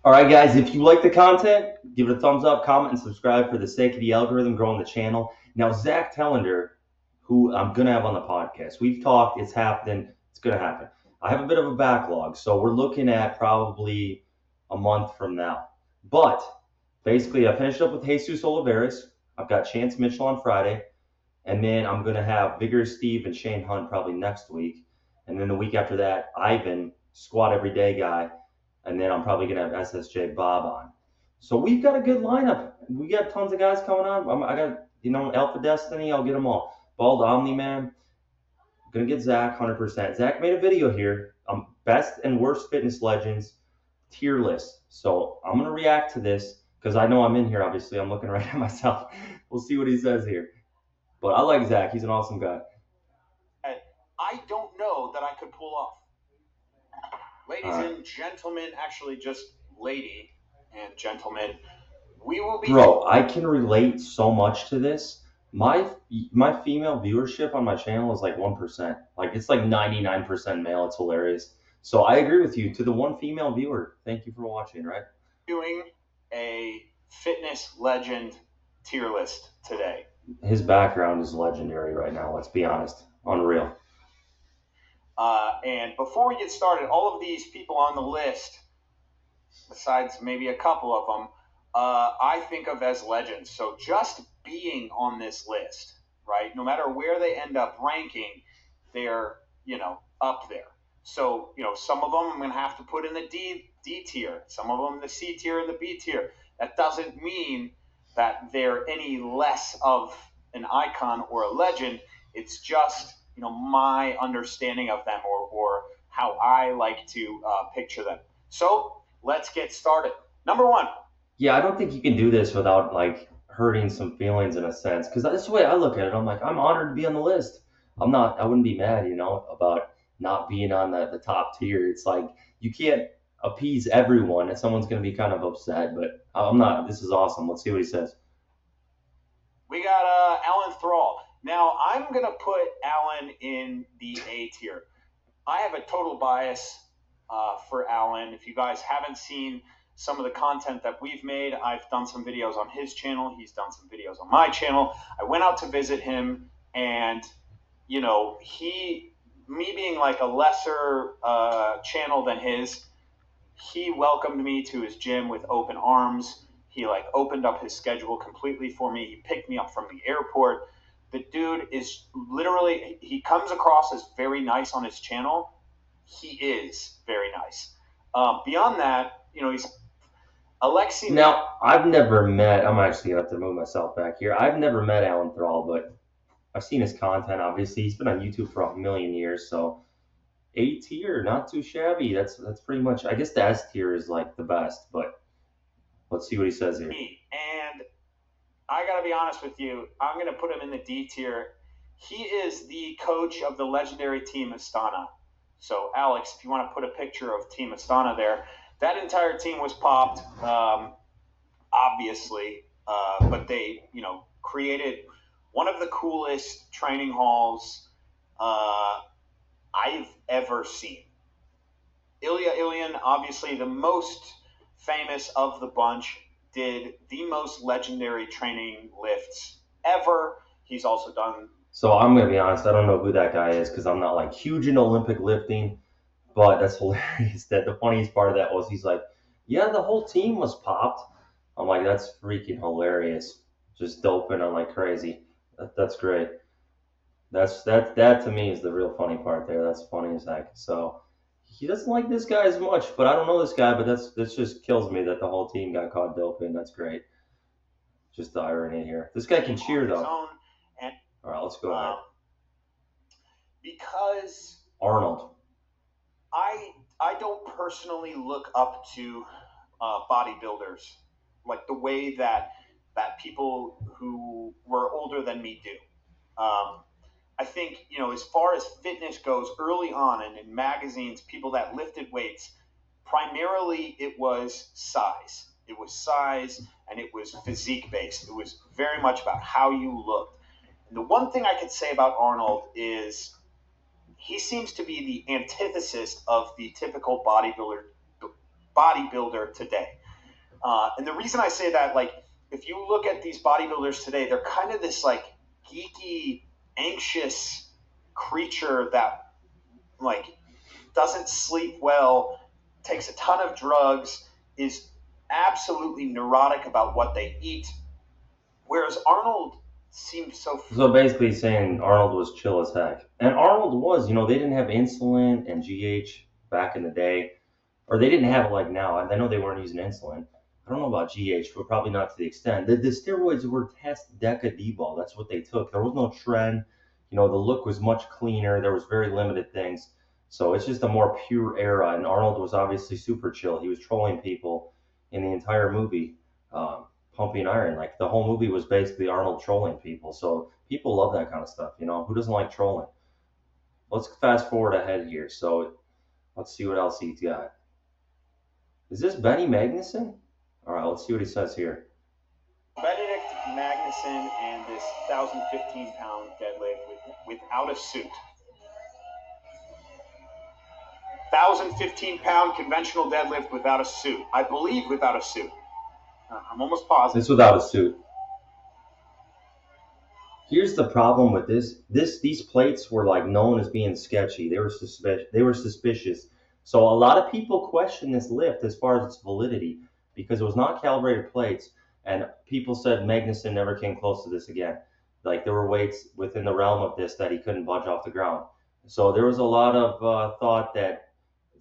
All right, guys, if you like the content, give it a thumbs up, comment, and subscribe for the sake of the algorithm growing the channel. Now, Zach Telander, who I'm going to have on the podcast, we've talked, it's happening, it's going to happen. I have a bit of a backlog, so we're looking at probably a month from now. But basically, I finished up with Jesus Oliveras. I've got Chance Mitchell on Friday, and then I'm going to have Vigorous Steve and Shane Hunt probably next week. And then the week after that, Ivan, squat every day guy, and then I'm probably gonna have SSJ Bob on. So we've got a good lineup. We got tons of guys coming on. I got Alpha Destiny. I'll get them all. Bald Omni Man. Gonna get Zach 100%. Zach made a video here. Best and worst fitness legends tier list. So I'm gonna react to this because I know I'm in here. Obviously, I'm looking right at myself. We'll see what he says here. But I like Zach. He's an awesome guy. I don't know that I could pull off. Ladies and gentlemen, actually just lady and gentlemen, we will be. Bro, I can relate so much to this. My female viewership on my channel is like 1%. Like it's like 99% male. It's hilarious. So I agree with you. To the one female viewer, thank you for watching, right? Doing a fitness legend tier list today. His background is legendary right now, let's be honest. Unreal. And before we get started, all of these people on the list, besides maybe a couple of them, I think of as legends. So just being on this list, right, no matter where they end up ranking, they're, up there. So, some of them I'm going to have to put in the D tier, some of them in the C tier and the B tier. That doesn't mean that they're any less of an icon or a legend. It's just, my understanding of them or how I like to picture them. So let's get started. Number one. Yeah, I don't think you can do this without like hurting some feelings in a sense. Because that's the way I look at it. I'm like, I'm honored to be on the list. I wouldn't be mad, about not being on the top tier. It's like you can't appease everyone and someone's going to be kind of upset, but I'm not. This is awesome. Let's see what he says. We got Alan Thrall. Now, I'm going to put Alan in the A tier. I have a total bias for Alan. If you guys haven't seen some of the content that we've made, I've done some videos on his channel. He's done some videos on my channel. I went out to visit him, and, me being like a lesser channel than his, he welcomed me to his gym with open arms. He like opened up his schedule completely for me. He picked me up from the airport. The dude is literally, he comes across as very nice on his channel. He is very nice. Beyond that, he's Alexi. Now, I'm actually going to have to move myself back here. I've never met Alan Thrall, but I've seen his content, obviously. He's been on YouTube for a million years, so A tier, not too shabby. That's pretty much, I guess the S tier is like the best, but let's see what he says here. And I got to be honest with you, I'm going to put him in the D tier. He is the coach of the legendary team Astana. So, Alex, if you want to put a picture of Team Astana there, that entire team was popped, obviously, but they, created one of the coolest training halls I've ever seen. Ilya, obviously the most famous of the bunch, did the most legendary training lifts ever. He's also done. So I'm gonna be honest, I don't know who that guy is because I'm not like huge in Olympic lifting, but that's hilarious. That the funniest part of that was he's like, yeah, the whole team was popped. I'm like, that's freaking hilarious. Just doping on like crazy. That's great. That to me is the real funny part there. That's funny as heck. So he doesn't like this guy as much, but I don't know this guy, but this just kills me that the whole team got caught doping. That's great. Just the irony here. This guy can cheer though. All right, let's go ahead. Because Arnold. I don't personally look up to bodybuilders like the way that people who were older than me do. I think, as far as fitness goes, early on and in magazines, people that lifted weights, primarily it was size. It was size and it was physique based. It was very much about how you looked. And the one thing I could say about Arnold is he seems to be the antithesis of the typical bodybuilder today. And the reason I say that, like, if you look at these bodybuilders today, they're kind of this like geeky, anxious creature that like doesn't sleep well, takes a ton of drugs, is absolutely neurotic about what they eat. Whereas Arnold seemed so. So basically saying Arnold was chill as heck. And Arnold was, they didn't have insulin and GH back in the day. Or they didn't have it like now. I know they weren't using insulin. I don't know about GH, but probably not to the extent. The steroids were test deca D-ball. That's what they took. There was no trend. The look was much cleaner. There was very limited things. So it's just a more pure era. And Arnold was obviously super chill. He was trolling people in the entire movie, pumping iron. Like the whole movie was basically Arnold trolling people. So people love that kind of stuff. Who doesn't like trolling? Let's fast forward ahead here. So let's see what else he's got. Is this Benny Magnusson? All right, let's see what he says here. Benedict Magnusson and this 1,015-pound deadlift without a suit. 1,015-pound conventional deadlift without a suit. I believe without a suit. I'm almost positive. It's without a suit. Here's the problem with this. These plates were like known as being sketchy. They were suspicious. So a lot of people question this lift as far as its validity because it was not calibrated plates, and people said Magnusson never came close to this again. Like there were weights within the realm of this that he couldn't budge off the ground. So there was a lot of thought that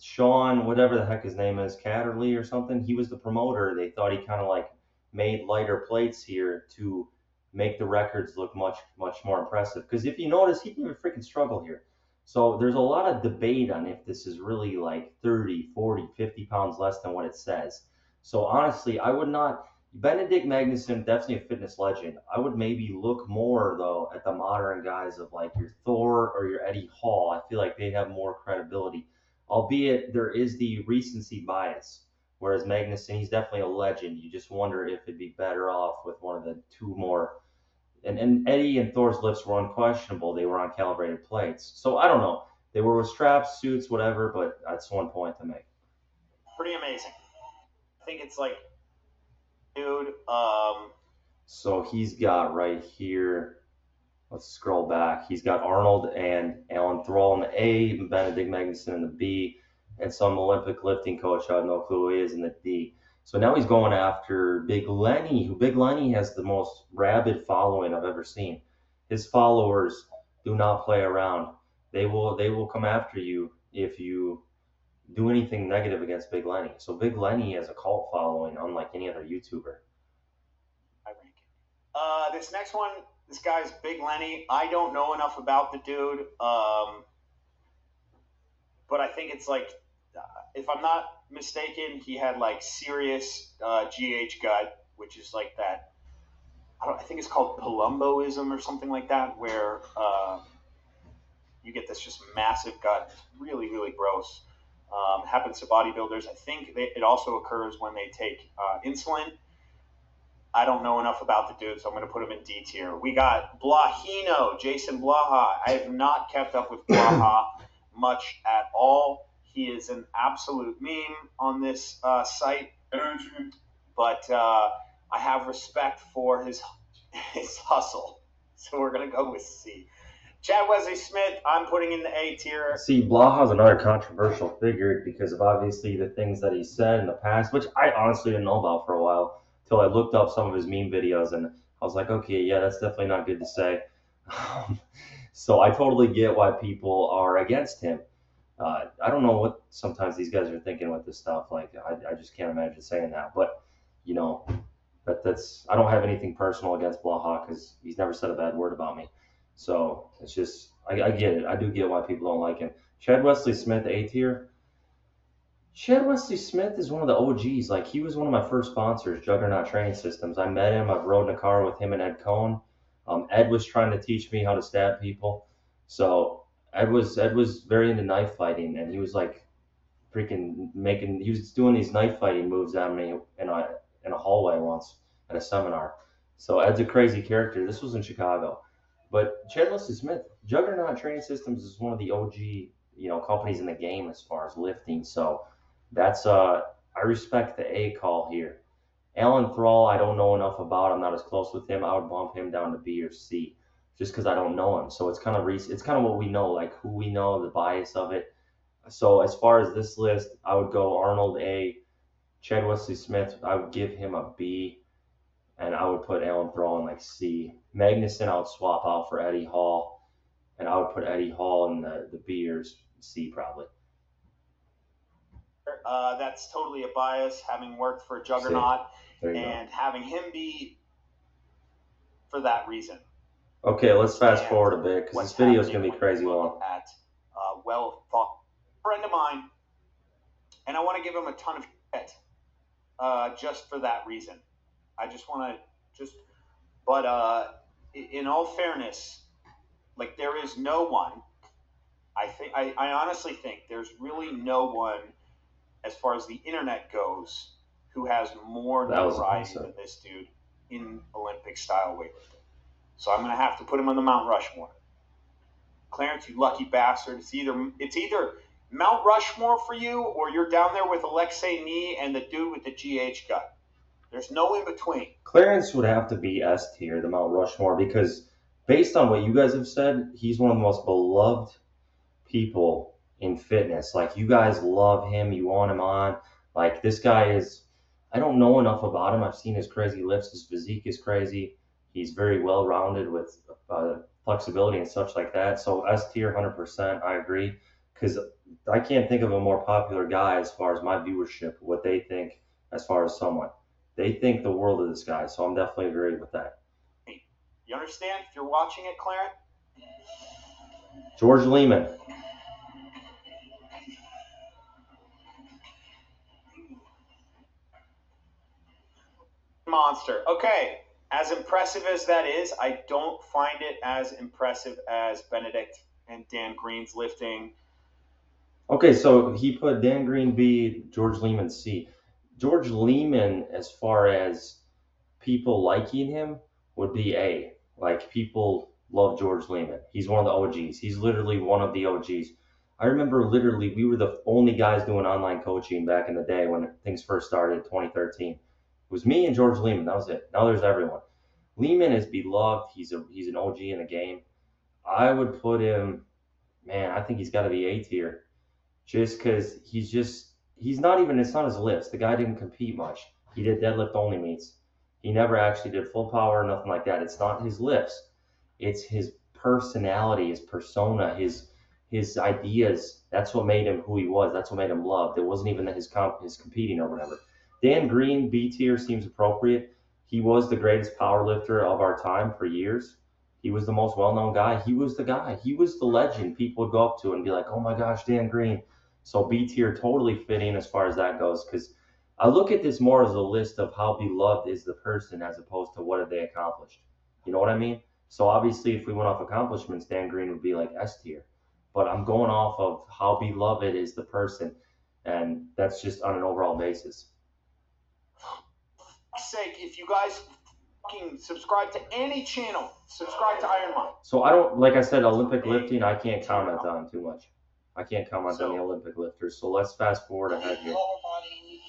Sean, whatever the heck his name is, Catterley or something, he was the promoter. They thought he kind of like made lighter plates here to make the records look much, much more impressive. Because if you notice, he didn't even freaking struggle here. So there's a lot of debate on if this is really like 30, 40, 50 pounds less than what it says. So honestly, I would not. Benedict Magnusson, definitely a fitness legend. I would maybe look more, though, at the modern guys of like your Thor or your Eddie Hall. I feel like they have more credibility, albeit there is the recency bias. Whereas Magnusson, he's definitely a legend. You just wonder if it'd be better off with one of the two more. And Eddie and Thor's lifts were unquestionable. They were on calibrated plates. So I don't know. They were with straps, suits, whatever, but that's one point to make. Pretty amazing. I think it's like, dude. So he's got right here, let's scroll back. He's got Arnold and Alan Thrall in the A, Benedict Magnusson in the B, and some Olympic lifting coach, I have no clue who he is, in the D. So now he's going after Big Lenny, who Big Lenny has the most rabid following I've ever seen. His followers do not play around. They will come after you if you do anything negative against Big Lenny. So Big Lenny has a cult following unlike any other YouTuber. I rank it. This next one, this guy's Big Lenny. I don't know enough about the dude, but I think it's like, if I'm not mistaken, he had like serious GH gut, which is like that. I think it's called Palumboism or something like that, where you get this just massive gut. It's really, really gross. Happens to bodybuilders. I think it also occurs when they take insulin. I don't know enough about the dude, so I'm going to put him in D tier. We got Blahino, Jason Blaha. I have not kept up with Blaha much at all. He is an absolute meme on this site, but I have respect for his hustle. So we're going to go with C. Chad Wesley Smith, I'm putting in the A tier. See, Blaha's another controversial figure because of obviously the things that he said in the past, which I honestly didn't know about for a while until I looked up some of his meme videos, and I was like, okay, yeah, that's definitely not good to say. So I totally get why people are against him. I don't know what sometimes these guys are thinking with this stuff. Like, I just can't imagine saying that. But, that's I don't have anything personal against Blaha because he's never said a bad word about me. So it's just, I get it. I do get why people don't like him. Chad Wesley Smith, A tier. Chad Wesley Smith is one of the OGs. Like, he was one of my first sponsors, Juggernaut Training Systems. I met him. I've rode in a car with him and Ed Cohn. Ed was trying to teach me how to stab people. So Ed was very into knife fighting, and he was like he was doing these knife fighting moves at me in a hallway once at a seminar. So Ed's a crazy character. This was in Chicago. But Chad Wesley Smith, Juggernaut Training Systems is one of the OG, companies in the game as far as lifting. So that's I I respect the A call here. Alan Thrall, I don't know enough about. I'm not as close with him. I would bump him down to B or C, just because I don't know him. So it's kind of it's kind of what we know, like who we know, the bias of it. So as far as this list, I would go Arnold A, Chad Wesley Smith. I would give him a B, and I would put Alan Thrall in like C. Magnusson, I would swap out for Eddie Hall, and I would put Eddie Hall in the B or C probably. That's totally a bias, having worked for Juggernaut and having him be for that reason. Okay, let's fast forward a bit because this video is going to be crazy long. At well-thought friend of mine, and I want to give him a ton of shit just for that reason. I just want to but in all fairness, like there is no one. I honestly think there's really no one, as far as the internet goes, who has more notoriety than this dude in Olympic style weightlifting. So I'm going to have to put him on the Mount Rushmore. Clarence, you lucky bastard. It's either Mount Rushmore for you, or you're down there with Alexei Nee and the dude with the GH gut. There's no in between. Clarence would have to be S tier, the Mount Rushmore, because based on what you guys have said, he's one of the most beloved people in fitness. Like, you guys love him, you want him on. Like, this guy is, I don't know enough about him. I've seen his crazy lifts. His physique is crazy. He's very well-rounded with flexibility and such like that. So S tier, 100%, I agree. Because I can't think of a more popular guy as far as my viewership, what they think as far as someone. They think the world of this guy, so I'm definitely agreeing with that. You understand? If you're watching it, Clarence? George Leeman. Monster. Okay, as impressive as that is, I don't find it as impressive as Benedict and Dan Green's lifting. Okay, so he put Dan Green B, George Leeman C. George Leeman, as far as people liking him, would be A. Like, people love George Leeman. He's one of the OGs. He's literally one of the OGs. I remember literally we were the only guys doing online coaching back in the day when things first started, 2013. It was me and George Leeman. That was it. Now there's everyone. Leeman is beloved. He's an OG in the game. I would put him, man, I think he's got to be A tier. Just because he's not even, it's not his lifts. The guy didn't compete much. He did deadlift only meets. He never actually did full power or nothing like that. It's not his lifts. It's his personality, his persona, his ideas. That's what made him who he was. That's what made him loved. It wasn't even his competing or whatever. Dan Green, B tier, seems appropriate. He was the greatest power lifter of our time for years. He was the most well-known guy. He was the guy. He was the legend people would go up to and be like, oh my gosh, Dan Green. So B tier, totally fitting as far as that goes, because I look at this more as a list of how beloved is the person as opposed to what have they accomplished. You know what I mean? So obviously, if we went off accomplishments, Dan Green would be like S tier. But I'm going off of how beloved is the person, and that's just on an overall basis. For sake, if you guys fucking subscribe to any channel, subscribe to Iron Mind. So I don't, like I said, Olympic lifting, I can't comment on too much. I can't comment on the Olympic lifters. So let's fast forward ahead here. Lower body,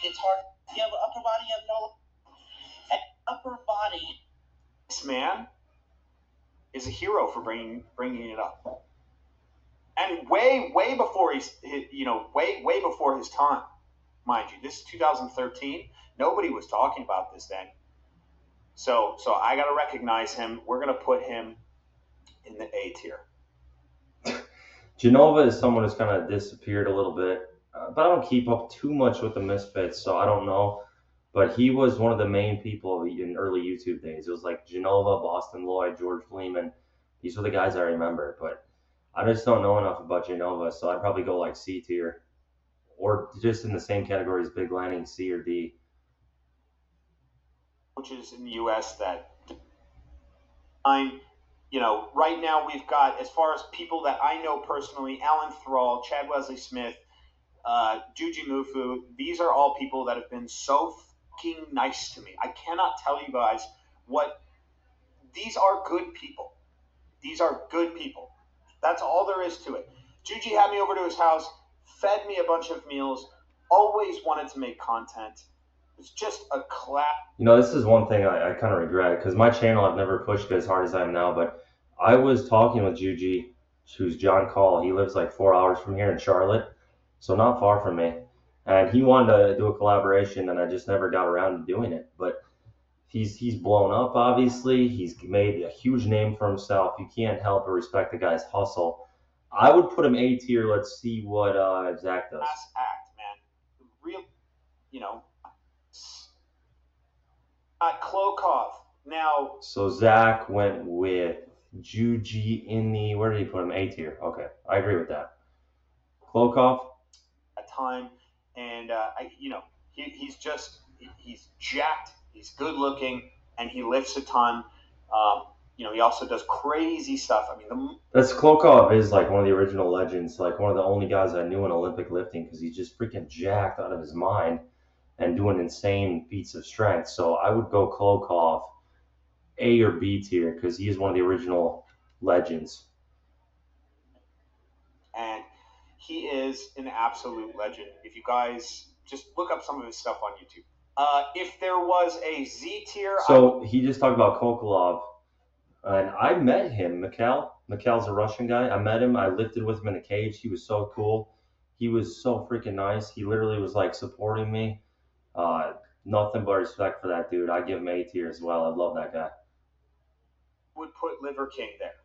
it's hard. You have an upper body, you have no upper body. This man is a hero for bringing it up, and way before way before his time, mind you. This is 2013. Nobody was talking about this then. So I got to recognize him. We're gonna put him in the A tier. Genova is someone who's kind of disappeared a little bit, but I don't keep up too much with the Misfits, so I don't know. But he was one of the main people in early YouTube days. It was like Genova, Boston Lloyd, George Leeman. These were the guys I remember, but I just don't know enough about Genova, so I'd probably go like C tier, or just in the same category as Big Lenny, C or D. Coaches in the U.S. that right now we've got, as far as people that I know personally, Alan Thrall, Chad Wesley Smith, Juji Mufu. These are all people that have been so fucking nice to me. I cannot tell you guys these are good people. These are good people. That's all there is to it. Juji had me over to his house, fed me a bunch of meals, always wanted to make content. It's just a clap. You know, this is one thing I kind of regret because my channel I've never pushed it as hard as I am now. But I was talking with Juji, who's John Call. He lives like 4 hours from here in Charlotte, so not far from me. And he wanted to do a collaboration, and I just never got around to doing it. But he's blown up, obviously. He's made a huge name for himself. You can't help but respect the guy's hustle. I would put him A tier. Let's see what Zack does. Class act, man. Real, you know. Klokov. Now, So Zack went with Juji in the, where did he put him? A tier. Okay, I agree with that. Klokov. a time, and he's jacked. He's good looking, and he lifts a ton. He also does crazy stuff. I mean, That's Klokov is like one of the original legends, like one of the only guys I knew in Olympic lifting because he's just freaking jacked out of his mind and doing insane feats of strength. So I would go Klokov A or B tier because he is one of the original legends. And he is an absolute legend. If you guys just look up some of his stuff on YouTube. If there was a Z tier, so he just talked about Kokolov, and I met him. Mikhail's a Russian guy. I met him. I lifted with him in a cage. He was so cool. He was so freaking nice. He literally was like supporting me. Nothing but respect for that dude. I give him A tier as well. I love that guy. Would put Liver King there.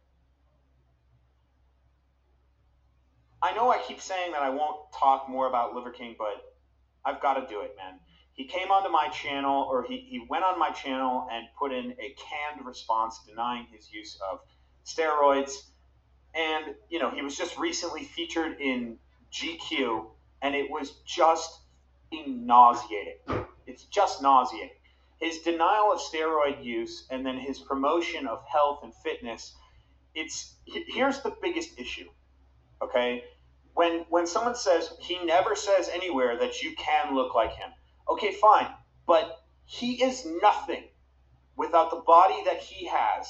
I know I keep saying that I won't talk more about Liver King, but I've got to do it, man. He came onto my channel, or he went on my channel and put in a canned response denying his use of steroids. And, he was just recently featured in GQ, and it was just nauseating. It's just nauseating. His denial of steroid use and then his promotion of health and fitness, here's the biggest issue, okay? When someone says, he never says anywhere that you can look like him. Okay, fine, but he is nothing without the body that he has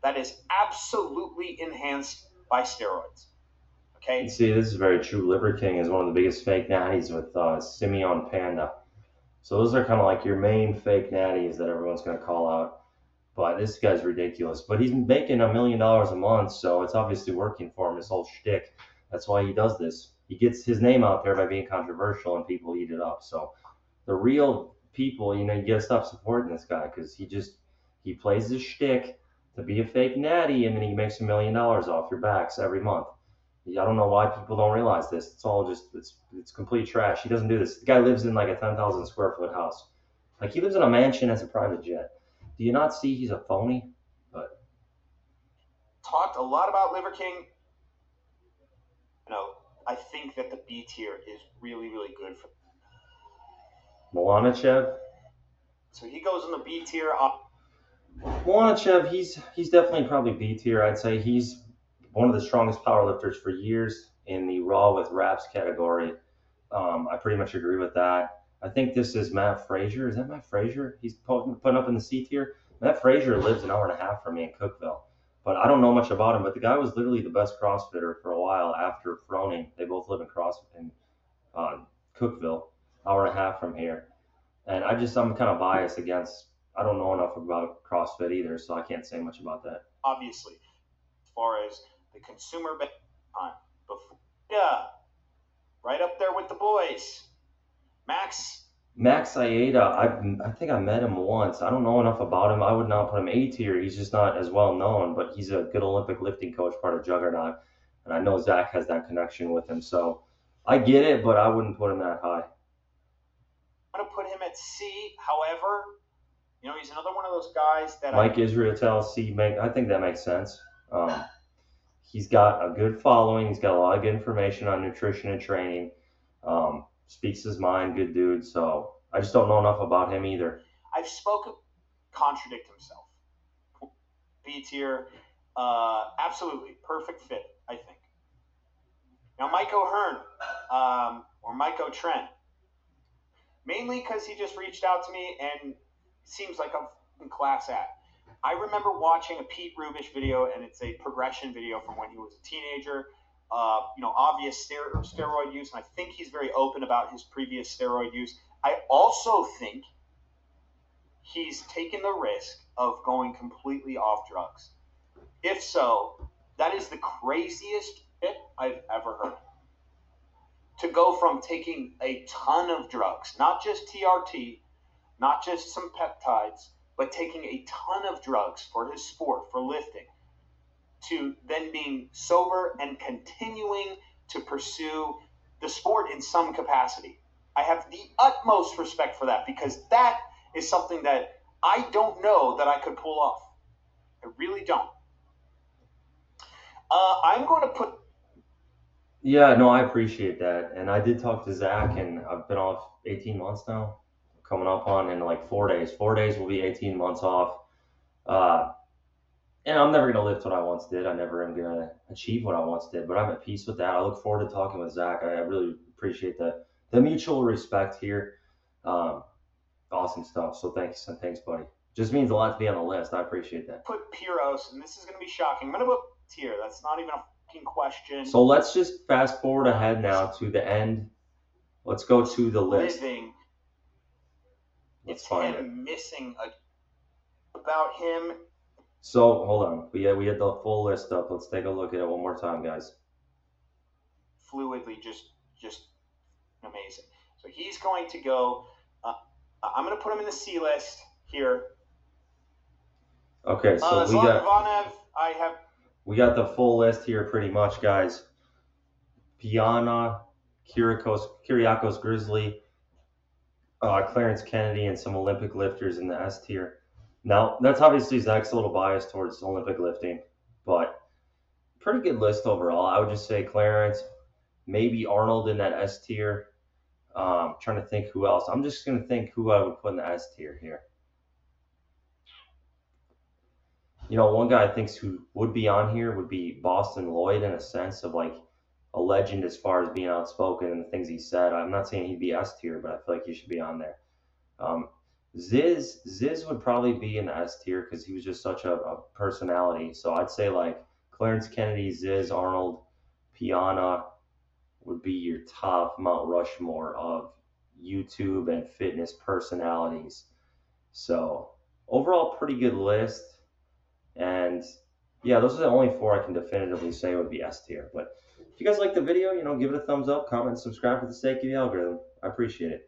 that is absolutely enhanced by steroids. Okay? See, this is very true. Liver King is one of the biggest fake natties with Simeon Panda. So those are kind of like your main fake natties that everyone's going to call out. But this guy's ridiculous. But he's making $1 million a month, so it's obviously working for him, his whole shtick. That's why he does this. He gets his name out there by being controversial, and people eat it up. So the real people, you got to stop supporting this guy because he plays his shtick to be a fake natty, and then he makes $1 million off your backs every month. I don't know why people don't realize this. It's all just, it's complete trash. He doesn't do this. The guy lives in like a 10,000 square foot house. Like he lives in a mansion as a private jet. Do you not see he's a phony? But talked a lot about Liver King. I think that the B tier is really, really good for Milanichev. So he goes in the B tier. Milanichev, he's definitely probably B tier. I'd say he's one of the strongest powerlifters for years in the raw with wraps category. I pretty much agree with that. I think this is Matt Frazier. Is that Matt Frazier? He's putting up in the C tier. Matt Frazier lives an hour and a half from me in Cookville. But I don't know much about him. But the guy was literally the best CrossFitter for a while after Froning. They both live in Cookville, hour and a half from here. And I'm kind of biased against, I don't know enough about CrossFit either, so I can't say much about that. Obviously, as far as the consumer time, right up there with the boys. Max Ieda, I think I met him once. I don't know enough about him. I would not put him A tier. He's just not as well known, but he's a good Olympic lifting coach, part of Juggernaut. And I know Zack has that connection with him. So I get it, but I wouldn't put him that high. I'm going to put him at C. However, he's another one of those guys that Mike Israetel, C. I think that makes sense. He's got a good following. He's got a lot of good information on nutrition and training. Speaks his mind, good dude. So I just don't know enough about him either. I've spoken, contradict himself. B tier, absolutely perfect fit, I think. Now Mike O'Hearn, or Mike O'Trent, mainly because he just reached out to me and seems like a class act. I remember watching a Pete Rubish video, and it's a progression video from when he was a teenager. obvious steroid use, and I think he's very open about his previous steroid use. I also think he's taken the risk of going completely off drugs. If so, that is the craziest shit I've ever heard. To go from taking a ton of drugs, not just TRT, not just some peptides, but taking a ton of drugs for his sport, for lifting, to then being sober and continuing to pursue the sport in some capacity. I have the utmost respect for that, because that is something that I don't know that I could pull off. I really don't. I'm going to put... Yeah, no, I appreciate that. And I did talk to Zack, and I've been off 18 months now, coming up on in like 4 days. 4 days will be 18 months off. And I'm never going to lift what I once did. I never am going to achieve what I once did, but I'm at peace with that. I look forward to talking with Zack. I really appreciate the mutual respect here. Awesome stuff. So thanks, buddy. Just means a lot to be on the list. I appreciate that. Put Pyros, and this is going to be shocking. I'm going to put tier. That's not even a fucking question. So let's just fast forward ahead now to the end. Let's go to the list. Living. Let's It's find it. him missing about him. So hold on. We had the full list up. Let's take a look at it one more time, guys. Fluidly, just amazing. So he's going to go. I'm going to put him in the C list here. Okay, so we got the full list here pretty much, guys. Piana, Kyriakos Grizzly, Clarence Kennedy, and some Olympic lifters in the S tier. Now, that's obviously Zach's a little biased towards Olympic lifting, but pretty good list overall. I would just say Clarence, maybe Arnold in that S tier. Trying to think who else. I'm just going to think who I would put in the S tier here. One guy I think who would be on here would be Boston Lloyd, in a sense of like a legend as far as being outspoken and the things he said. I'm not saying he'd be S tier, but I feel like he should be on there. Ziz would probably be in the S tier because he was just such a personality. So I'd say like Clarence Kennedy, Ziz, Arnold, Piana would be your top Mount Rushmore of YouTube and fitness personalities. So overall, pretty good list. And yeah, those are the only 4 I can definitively say would be S tier. But if you guys like the video, give it a thumbs up, comment, and subscribe for the sake of the algorithm. I appreciate it.